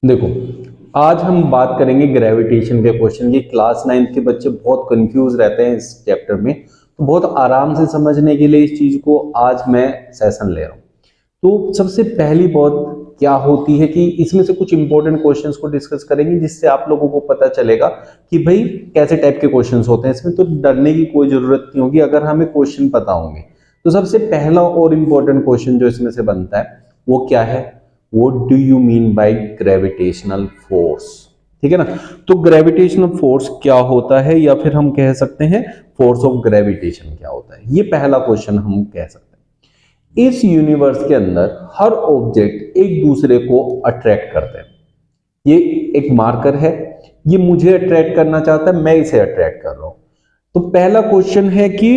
देखो, आज हम बात करेंगे ग्रेविटेशन के क्वेश्चन की। क्लास 9th के बच्चे बहुत कंफ्यूज रहते हैं इस चैप्टर में, तो बहुत आराम से समझने के लिए इस चीज को आज मैं सेशन ले रहा हूं। तो सबसे पहली बात क्या होती है कि इसमें से कुछ इंपॉर्टेंट क्वेश्चंस को डिस्कस करेंगे, जिससे आप लोगों को पता चलेगा कि भाई कैसे टाइप के क्वेश्चंस होते हैं। इसमें तो डरने की कोई जरूरत नहीं होगी अगर हमें क्वेश्चन पता होंगे। तो सबसे पहला और इंपॉर्टेंट क्वेश्चन जो इसमें से बनता है वो क्या है? What do you mean by gravitational force? ठीक है ना। तो ग्रेविटेशनल फोर्स क्या होता है, या फिर हम कह सकते हैं फोर्स ऑफ ग्रेविटेशन क्या होता है, ये पहला क्वेश्चन हम कह सकते हैं। इस यूनिवर्स के अंदर हर ऑब्जेक्ट एक दूसरे को अट्रैक्ट करते हैं। ये एक मार्कर है, ये मुझे अट्रैक्ट करना चाहता है, मैं इसे अट्रैक्ट कर रहा हूं। तो पहला क्वेश्चन है कि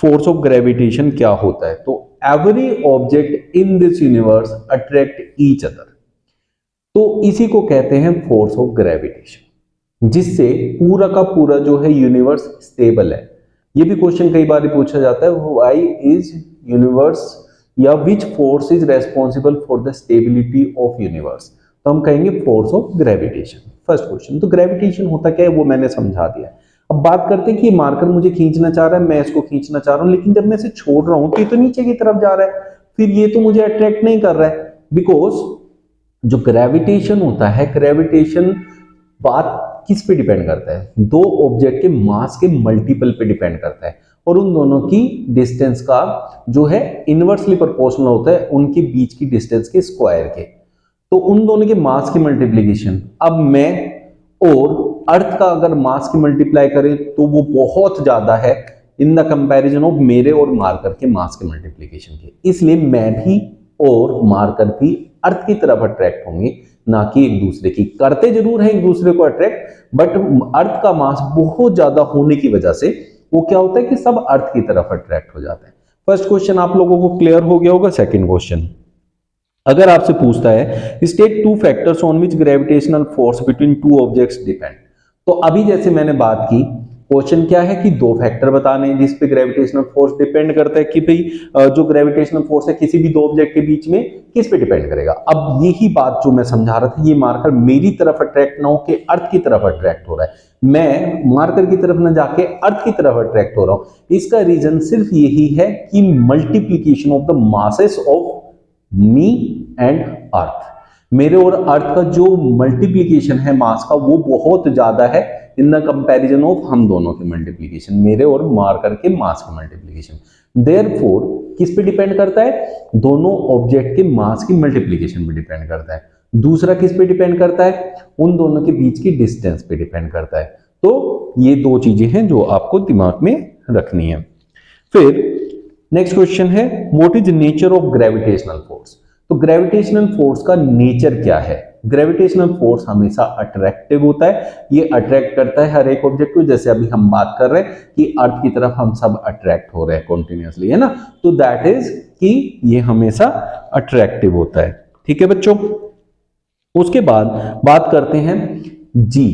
फोर्स ऑफ ग्रेविटेशन क्या होता है। तो every object in this universe attract each other, तो इसी को कहते हैं फोर्स ऑफ ग्रेविटेशन, जिससे पूरा का पूरा जो है यूनिवर्स स्टेबल है। ये भी क्वेश्चन कई बार पूछा जाता है, व्हाई इज यूनिवर्स या which force is responsible for the stability of universe. तो हम कहेंगे force of gravitation. First question, तो ग्रेविटेशन होता क्या है वो मैंने समझा दिया। अब बात करते हैं कि मार्कर मुझे खींचना चाह रहा है, मैं इसको खींचना चाह रहा हूं, लेकिन जब मैं इसे छोड़ रहा हूं तो ये तो नीचे की तरफ जा रहा है, फिर ये तो मुझे अट्रैक्ट नहीं कर रहा है। बिकॉज जो ग्रेविटेशन होता है, ग्रेविटेशन बात किस पे डिपेंड करता है? दो ऑब्जेक्ट के मास के मल्टीपल पे डिपेंड करता है, और उन दोनों की डिस्टेंस का जो है इनवर्सली प्रोपोर्शनल होता है उनके बीच की डिस्टेंस के स्क्वायर के। तो उन दोनों के मास की मल्टीप्लीकेशन, अब मैं और अर्थ का अगर मास की मल्टीप्लाई करें तो वो बहुत ज्यादा है इन द कंपैरिजन ऑफ मेरे और मार्कर के मास के मल्टीप्लीकेशन के। इसलिए मैं भी और मार्कर भी अर्थ की तरफ अट्रैक्ट होंगे, ना कि एक दूसरे की। करते जरूर है एक दूसरे को अट्रैक्ट, बट अर्थ का मास बहुत ज्यादा होने की वजह से वो क्या होता है कि सब अर्थ की तरफ अट्रैक्ट हो जाता है। फर्स्ट क्वेश्चन आप लोगों को क्लियर हो गया होगा। सेकंड क्वेश्चन, अगर आपसे पूछता है state two factors on which gravitational force between two objects depend, तो अभी जैसे मैंने बात की, क्वेश्चन क्या है कि दो फैक्टर बताने जिस पे ग्रेविटेशनल फोर्स डिपेंड करता है, कि भाई जो ग्रेविटेशनल फोर्स है किसी भी दो ऑब्जेक्ट के बीच में किस पे डिपेंड करेगा। अब यही बात जो मैं समझा रहा था, ये मार्कर मेरी तरफ अट्रैक्ट ना हो के अर्थ की तरफ अट्रैक्ट हो रहा है, मैं मार्कर की तरफ ना जाके अर्थ की तरफ अट्रैक्ट हो रहा हूं। इसका रीजन सिर्फ यही है कि multiplication of the masses of me and earth, मेरे और अर्थ का जो मल्टीप्लीकेशन है मास का वो बहुत ज्यादा है इन द कंपैरिजन ऑफ हम दोनों के मल्टीप्लीकेशन, मेरे और मार्कर के मास के मल्टीप्लीकेशन। देयरफॉर किस पे डिपेंड करता है? दोनों ऑब्जेक्ट के मास की मल्टीप्लीकेशन पे डिपेंड करता है। दूसरा किस पे डिपेंड करता है? उन दोनों के बीच की डिस्टेंस पे डिपेंड करता है। तो ये दो चीजें हैं जो आपको दिमाग में रखनी है। फिर नेक्स्ट क्वेश्चन है, what is nature of gravitational force. तो ग्रेविटेशनल फोर्स का नेचर क्या है? ग्रेविटेशनल फोर्स हमेशा अट्रैक्टिव होता है, ये अट्रैक्ट करता है हर एक ऑब्जेक्ट को। जैसे अभी हम बात कर रहे हैं कि अर्थ की तरफ हम सब अट्रैक्ट हो रहे हैं कॉन्टिन्यूसली, है ना। तो दैट इज कि ये हमेशा अट्रैक्टिव होता है। ठीक है बच्चों। उसके बाद बात करते हैं जी।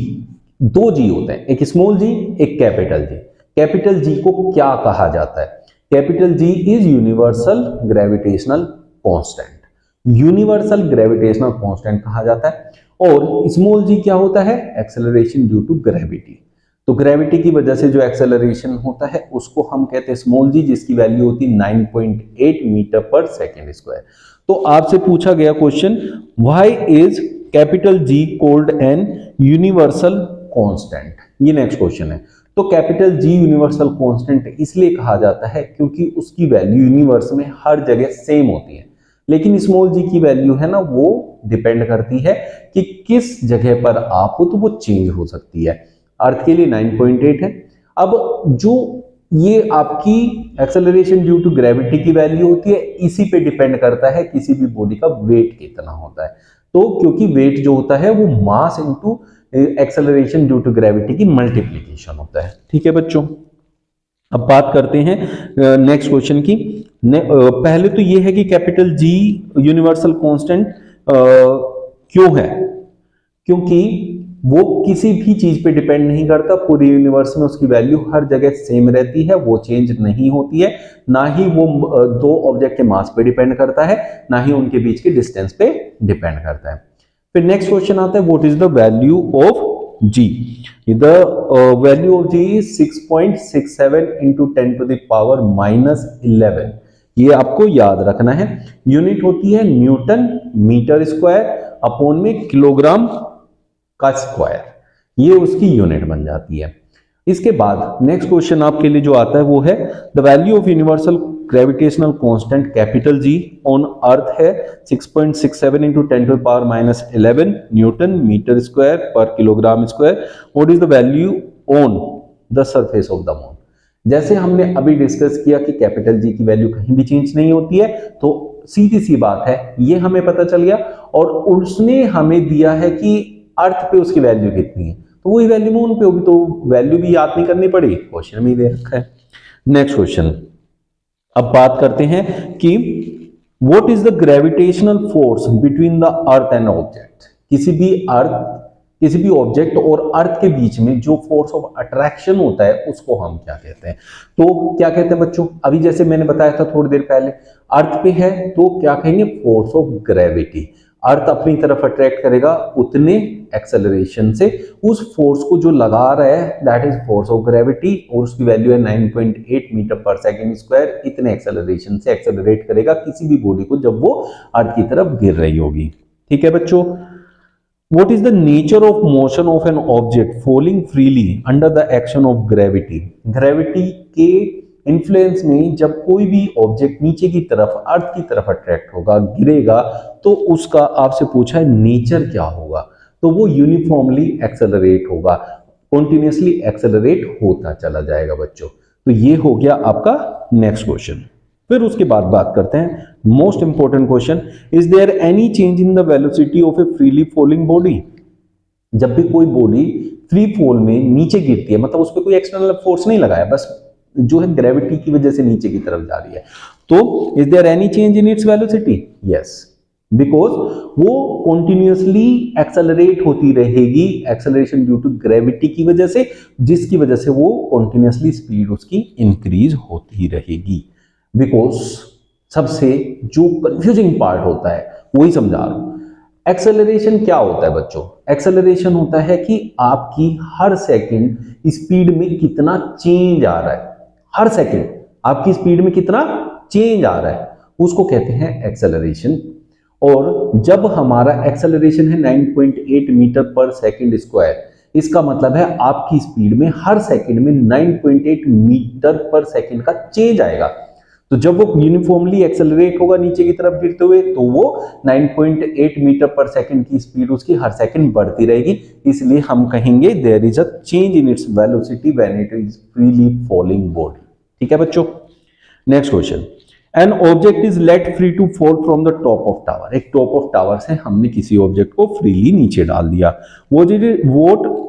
दो जी होते हैं, एक स्मॉल जी एक कैपिटल जी। कैपिटल जी को क्या कहा जाता है? Capital g is universal gravitational constant, universal gravitational constant कहा जाता है। और स्मॉल जी क्या होता है? Acceleration due to gravity. तो ग्रेविटी की वजह से जो एक्सेलरेशन होता है उसको हम कहते हैं स्मॉल जी, जिसकी वैल्यू होती है 9.8 मीटर पर सेकेंड स्क्वायर। तो आपसे पूछा गया question, why is capital G called an universal constant, ये नेक्स्ट क्वेश्चन है। तो कैपिटल जी यूनिवर्सल कांस्टेंट इसलिए कहा जाता है क्योंकि उसकी वैल्यू यूनिवर्स में हर जगह सेम होती है, लेकिन स्मॉल जी की वैल्यू है ना वो डिपेंड करती है कि किस जगह पर आप हो, तो वो चेंज हो सकती है। अर्थ के लिए 9.8 है। अब जो ये आपकी एक्सेलरेशन ड्यू टू ग्रेविटी की वैल्यू होती है, इसी पे डिपेंड करता है किसी भी बॉडी का वेट कितना होता है। तो क्योंकि वेट जो होता है वो mass into acceleration due to gravity की मल्टीप्लीकेशन होता है। ठीक है बच्चों। अब बात करते हैं नेक्स्ट क्वेश्चन की। पहले तो ये है कि कैपिटल जी यूनिवर्सल कांस्टेंट क्यों है? क्योंकि वो किसी भी चीज पे डिपेंड नहीं करता, पूरे यूनिवर्स में उसकी वैल्यू हर जगह सेम रहती है, वो चेंज नहीं होती है। ना ही वो दो ऑब्जेक्ट के मास पे डिपेंड करता है, ना ही उनके बीच के डिस्टेंस पे डिपेंड करता है। फिर नेक्स्ट क्वेश्चन आता है what is the value of g। The value of g is 6.67 into 10 to the power -11। ये आपको याद रखना है। यूनिट होती है न्यूटन मीटर स्क्वायर अपॉन में किलोग्राम का स्क्वायर, ये उसकी यूनिट बन जाती है। इसके बाद नेक्स्ट क्वेश्चन आपके लिए जो आता है वो है the value of universal gravitational constant capital G on earth है 6.67 into 10 to power -11 newton metre square पर kilogram square. What is the value on the surface of the moon. जैसे हमने अभी डिस्कस किया कि कैपिटल जी की value कहीं भी चेंज नहीं होती है, तो सीधी सी बात है ये हमें पता चल गया। और उसने हमें दिया है कि अर्थ पे उसकी वैल्यू कितनी है, तो वही वैल्यू मून पे होगी, तो वैल्यू भी याद नहीं करनी पड़ेगी, क्वेश्चन में दे रखा है। नेक्स्ट क्वेश्चन, अब बात करते हैं कि what is the gravitational force between the earth and object. किसी भी ऑब्जेक्ट और अर्थ के बीच में जो फोर्स ऑफ अट्रैक्शन होता है उसको हम क्या कहते हैं। तो क्या कहते हैं बच्चों, अभी जैसे मैंने बताया था थोड़ी देर पहले, अर्थ पे है तो क्या कहेंगे, फोर्स ऑफ ग्रेविटी। अर्थ अपनी तरफ अट्रैक्ट करेगा उतने एक्सेलरेशन से, उस फोर्स को जो लगा रहा है that is force of gravity, और उसकी वैल्यू है 9.8 मीटर पर सेकेंड स्क्वायर। इतने एक्सेलरेशन से एक्सेलरेट करेगा किसी भी बॉडी को जब वो अर्थ की तरफ गिर रही होगी। ठीक है बच्चों। What is the nature of motion of an object falling freely under the action of gravity? Gravity के इन्फ्लुएंस में जब कोई भी ऑब्जेक्ट नीचे की तरफ अर्थ की तरफ अट्रैक्ट होगा, गिरेगा, तो उसका आपसे पूछा है नेचर क्या होगा, तो वो यूनिफॉर्मली एक्सेलरेट होगा, कॉन्टिन्यूसली एक्सेलरेट होता चला जाएगा बच्चों। तो ये हो गया आपका नेक्स्ट क्वेश्चन। फिर उसके बाद बात करते हैं most important question, is there any change in the velocity of a freely falling body. जब भी कोई बॉडी फ्री फॉल में नीचे गिरती है, मतलब उस पर कोई एक्सटर्नल फोर्स नहीं लगाया, बस जो है ग्रेविटी की वजह से नीचे की तरफ जा रही है, तो is there any change in its velocity. Yes, because वो कॉन्टिन्यूसली एक्सेलरेट होती रहेगी, एक्सेलरेशन ड्यू टू ग्रेविटी की वजह से, जिसकी वजह से वो कॉन्टिन्यूसली स्पीड उसकी इंक्रीज होती रहेगी। बिकॉज सबसे जो कंफ्यूजिंग पार्ट होता है वही समझा रहा हूं। एक्सेलरेशन क्या होता है बच्चों, एक्सेलरेशन होता है कि आपकी हर सेकंड स्पीड में कितना चेंज आ रहा है, हर सेकंड आपकी स्पीड में कितना चेंज आ रहा है, उसको कहते हैं एक्सेलरेशन। और जब हमारा एक्सेलरेशन है 9.8 मीटर पर सेकंड स्क्वायर, इसका मतलब है आपकी स्पीड में हर सेकंड में 9.8 मीटर पर सेकंड का चेंज आएगा। तो जब वो यूनिफॉर्मली एक्सेलरेट होगा नीचे की तरफ गिरते हुए, तो वो 9.8 मीटर पर सेकंड की स्पीड उसकी हर सेकंड बढ़ती रहेगी, इसलिए हम कहेंगे there is a change in its velocity when it is freely falling body. ठीक है बच्चों। Next question, an object is let free to fall from the top of tower. एक टॉप ऑफ टावर से हमने किसी ऑब्जेक्ट को freely नीचे डाल दिया, what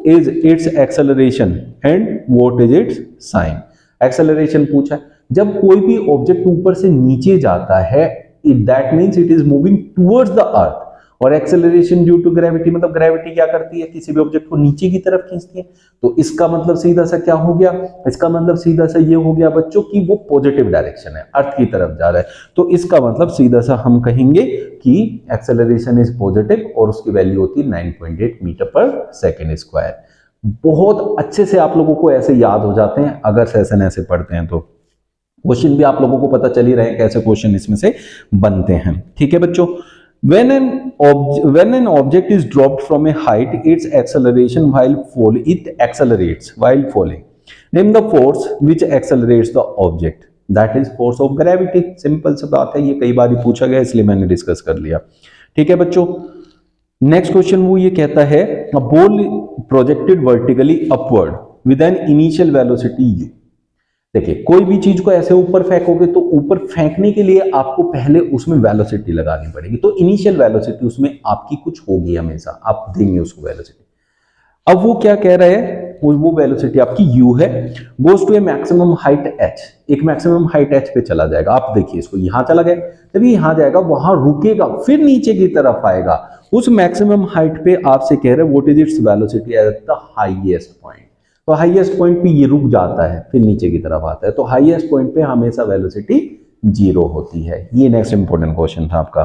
is its acceleration and what is its sign. Acceleration पूछा, जब कोई भी ऑब्जेक्ट ऊपर से नीचे जाता है that means it is moving towards the earth, और एक्सेलरेशन ड्यू टू ग्रेविटी, मतलब ग्रेविटी क्या करती है, किसी भी ऑब्जेक्ट को नीचे की तरफ खींचती है। तो इसका मतलब सीधा सा क्या हो गया, इसका मतलब सीधा सा ये हो गया बच्चों कि वो पॉजिटिव डायरेक्शन है, अर्थ की तरफ जा रहा है। तो इसका मतलब सीधा सा हम कहेंगे कि एक्सेलरेशन इज पॉजिटिव और उसकी वैल्यू होती है 9.8 मीटर पर सेकेंड स्क्वायर। बहुत अच्छे से आप लोगों को ऐसे याद हो जाते हैं अगर सेशन ऐसे पढ़ते हैं, तो क्वेश्चन भी आप लोगों को पता चल ही रहे हैं कैसे क्वेश्चन इसमें से बनते हैं। ठीक है बच्चों। When an object is dropped from a height, its acceleration it accelerates while falling. Name the force which accelerates the object. That is force of gravity. Simple सी बात है, ये कई बार पूछा गया इसलिए मैंने डिस्कस कर लिया। ठीक है बच्चों। नेक्स्ट क्वेश्चन वो ये कहता है, a ball projected vertically upward with an initial velocity u. देखिए, कोई भी चीज को ऐसे ऊपर फेंकोगे तो ऊपर फेंकने के लिए आपको पहले उसमें वेलोसिटी लगानी पड़ेगी, तो इनिशियल वेलोसिटी उसमें आपकी कुछ होगी, हमेशा आप देंगे उसको वेलोसिटी। अब वो क्या कह रहे हैं, वो वेलोसिटी आपकी u है, goes to a maximum height h, एक मैक्सिमम हाइट h पे चला जाएगा। आप देखिए इसको, यहां चला गया, तभी यहां जाएगा, वहां रुकेगा, फिर नीचे की तरफ आएगा, उस मैक्सिमम हाइट पे आपसे कह रहे हैं what is its velocity at the highest point. तो हाईएस्ट पॉइंट पे ये रुक जाता है, फिर नीचे की तरफ आता है, तो हाईएस्ट पॉइंट पे हमेशा वेलोसिटी 0 होती है। ये नेक्स्ट इंपॉर्टेंट क्वेश्चन था आपका।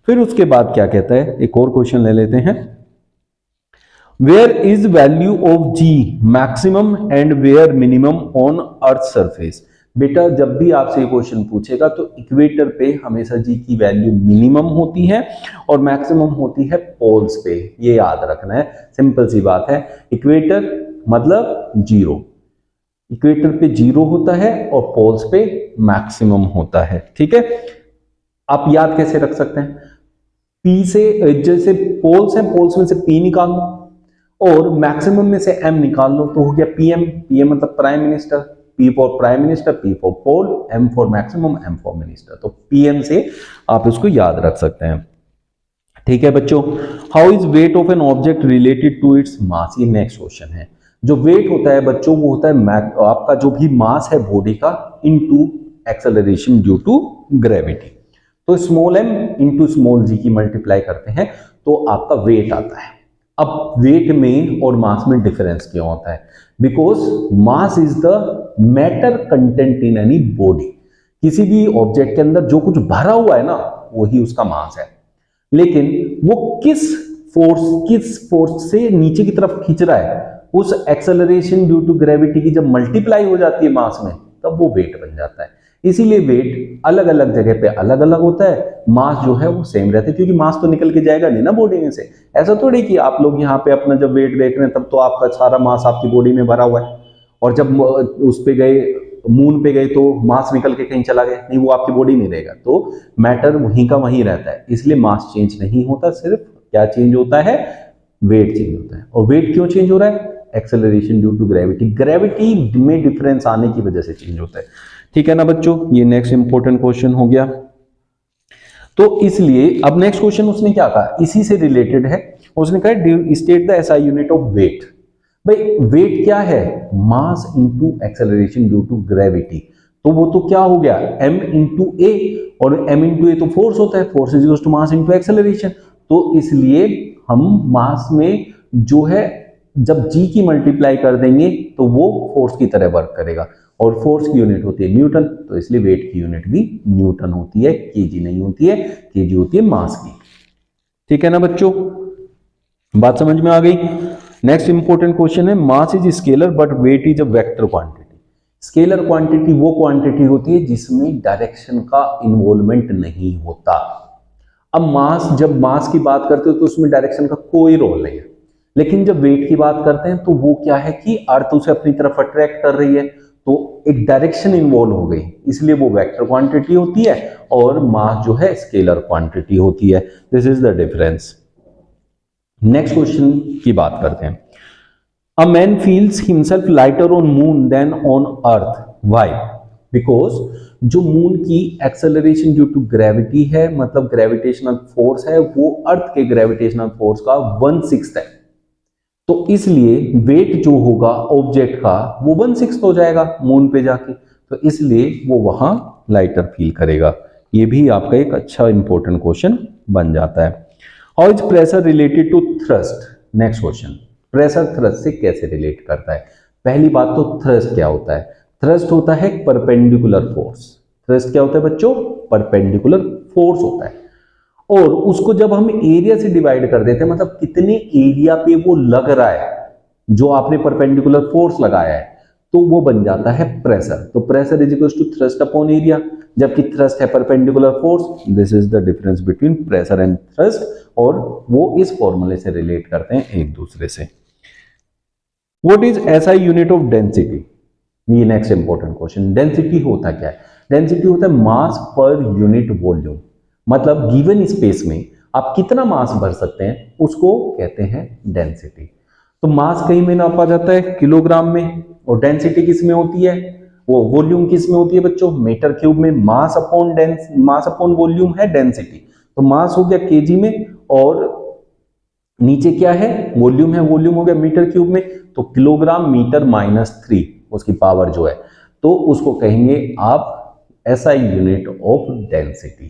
फिर उसके बाद क्या कहता है, एक और क्वेश्चन ले लेते हैं। Where is value of g maximum and where minimum on earth surface. बेटा जब भी आपसे ये क्वेश्चन पूछेगा तो इक्वेटर पे हमेशा जी की वैल्यू मिनिमम होती है और मैक्सिमम होती है पोल्स पे, ये याद रखना है, सिंपल सी बात है। इक्वेटर मतलब जीरो, इक्वेटर पे जीरो होता है और पोल्स पे मैक्सिमम होता है, ठीक है। आप याद कैसे रख सकते हैं, पी से, जैसे पोल्स हैं, पोल्स में से पी निकाल लो और मैक्सिमम में से एम निकाल लो तो हो गया पीएम। पीएम मतलब prime minister, P for prime minister, P for pole, M for maximum, M for minister. तो पीएम से आप इसको याद रख सकते हैं, ठीक है बच्चों। How is weight of an object related to its mass, ये नेक्स्ट क्वेश्चन है। जो वेट होता है बच्चों वो होता है आपका जो भी मास है बॉडी का into acceleration due to gravity. तो small m into small g की मल्टीप्लाई करते हैं तो आपका वेट आता है। अब वेट में और मास में डिफरेंस क्यों होता है, because mass is the matter content in any body. किसी भी ऑब्जेक्ट के अंदर जो कुछ भरा हुआ है ना वही उसका मास है, लेकिन वो किस फोर्स से नीचे की तरफ खींच रहा है, उस एक्सेलरेशन ड्यू टू ग्रेविटी की जब मल्टीप्लाई हो जाती है मास में तब वो वेट बन जाता है। इसीलिए वेट अलग अलग जगह पे अलग अलग होता है, मास जो है वो सेम रहता है, क्योंकि मास तो निकल के जाएगा नहीं ना बॉडी में से। ऐसा थोड़ी कि आप लोग यहाँ पे अपना जब वेट देख रहे हैं तब तो आपका सारा मास आपकी बॉडी में भरा हुआ है और जब उस पे गए, मून पे गए तो मास निकल के कहीं चला गया, नहीं, वो आपकी बॉडी में रहेगा। तो मैटर वहीं का वहीं रहता है, इसलिए मास चेंज नहीं होता, सिर्फ क्या चेंज होता है, वेट चेंज होता है। और वेट क्यों चेंज हो रहा है, acceleration due to gravity, gravity में डिफरेंस आने की वजह से चेंज होता है, ठीक है ना बच्चों। ये नेक्स्ट इंपॉर्टेंट क्वेश्चन हो गया। तो इसलिए अब नेक्स्ट क्वेश्चन उसने क्या कहा, इसी से रिलेटेड है, उसने कहा state the SI unit of weight. भाई वेट क्या है, mass into acceleration due to gravity. तो वो तो क्या हो गया, m इंटू ए, और m इंटू ए तो फोर्स होता है, force is equal to mass into acceleration. तो इसलिए हम मास में जो है जब g की मल्टीप्लाई कर देंगे तो वो फोर्स की तरह वर्क करेगा, और फोर्स की यूनिट होती है न्यूटन, तो इसलिए वेट की यूनिट भी न्यूटन होती है, केजी नहीं होती है, केजी होती है मास की, ठीक है ना बच्चों, बात समझ में आ गई। नेक्स्ट इंपॉर्टेंट क्वेश्चन है, mass is scalar but weight is a vector quantity. Scalar quantity वो क्वांटिटी होती है जिसमें डायरेक्शन का इन्वॉल्वमेंट नहीं होता। अब मास, जब मास की बात करते हो तो उसमें डायरेक्शन का कोई रोल नहीं है, लेकिन जब वेट की बात करते हैं तो वो क्या है कि अर्थ उसे अपनी तरफ अट्रैक्ट कर रही है, तो एक डायरेक्शन इन्वॉल्व हो गई, इसलिए वो वेक्टर क्वांटिटी होती है और मास जो है स्केलर क्वांटिटी होती है। This is the difference. Next question की बात करते हैं। A man feels himself lighter on moon than on earth, why? Because जो मून की एक्सेलरेशन ड्यू टू ग्रेविटी है, मतलब ग्रेविटेशनल फोर्स है, वो अर्थ के ग्रेविटेशनल फोर्स का 1/6 है, तो इसलिए वेट जो होगा ऑब्जेक्ट का वो 1/6 हो जाएगा मून पे जाके, तो इसलिए वो वहां लाइटर फील करेगा। ये भी आपका एक अच्छा इंपॉर्टेंट क्वेश्चन बन जाता है। How is pressure related to thrust? Next question, pressure thrust से कैसे रिलेट करता है? पहली बात तो थ्रस्ट क्या होता है, थ्रस्ट होता है परपेंडिकुलर फोर्स। थ्रस्ट क्या होता है बच्चों, परपेंडिकुलर फोर्स होता है, और उसको जब हम एरिया से डिवाइड कर देते हैं, मतलब कितने एरिया पे वो लग रहा है जो आपने परपेंडिकुलर फोर्स लगाया है, तो वो बन जाता है प्रेशर। तो pressure is equal to thrust upon area, जबकि थ्रस्ट है perpendicular force. This is the difference between pressure and thrust, और वो इस फॉर्मूले से रिलेट करते हैं एक दूसरे से। What is SI unit of density? ये नेक्स्ट इंपॉर्टेंट क्वेश्चन। डेंसिटी होता क्या है? डेंसिटी होता है मास पर यूनिट वॉल्यूम, मतलब गिवन स्पेस में आप कितना मास भर सकते हैं उसको कहते हैं डेंसिटी। तो मास कहीं में नापा जाता है किलोग्राम में, और डेंसिटी किस में होती है, वो वॉल्यूम किस में होती है बच्चों, मीटर क्यूब में। मास अपॉन वॉल्यूम है डेंसिटी, तो मास हो गया केजी में, और नीचे क्या है, वॉल्यूम है, वॉल्यूम हो गया मीटर क्यूब में, तो किलोग्राम मीटर -3 उसकी पावर जो है, तो उसको कहेंगे आप SI unit of density.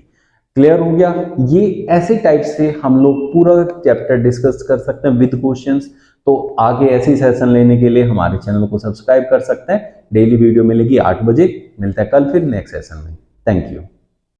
Clear हो गया? ये ऐसे टाइप से हम लोग पूरा चैप्टर डिस्कस कर सकते हैं विद क्वेश्चंस। तो आगे ऐसी सेशन लेने के लिए हमारे चैनल को सब्सक्राइब कर सकते हैं। डेली वीडियो मिलेगी 8 बजे। मिलता है कल फिर नेक्स्ट सेशन में। Thank you.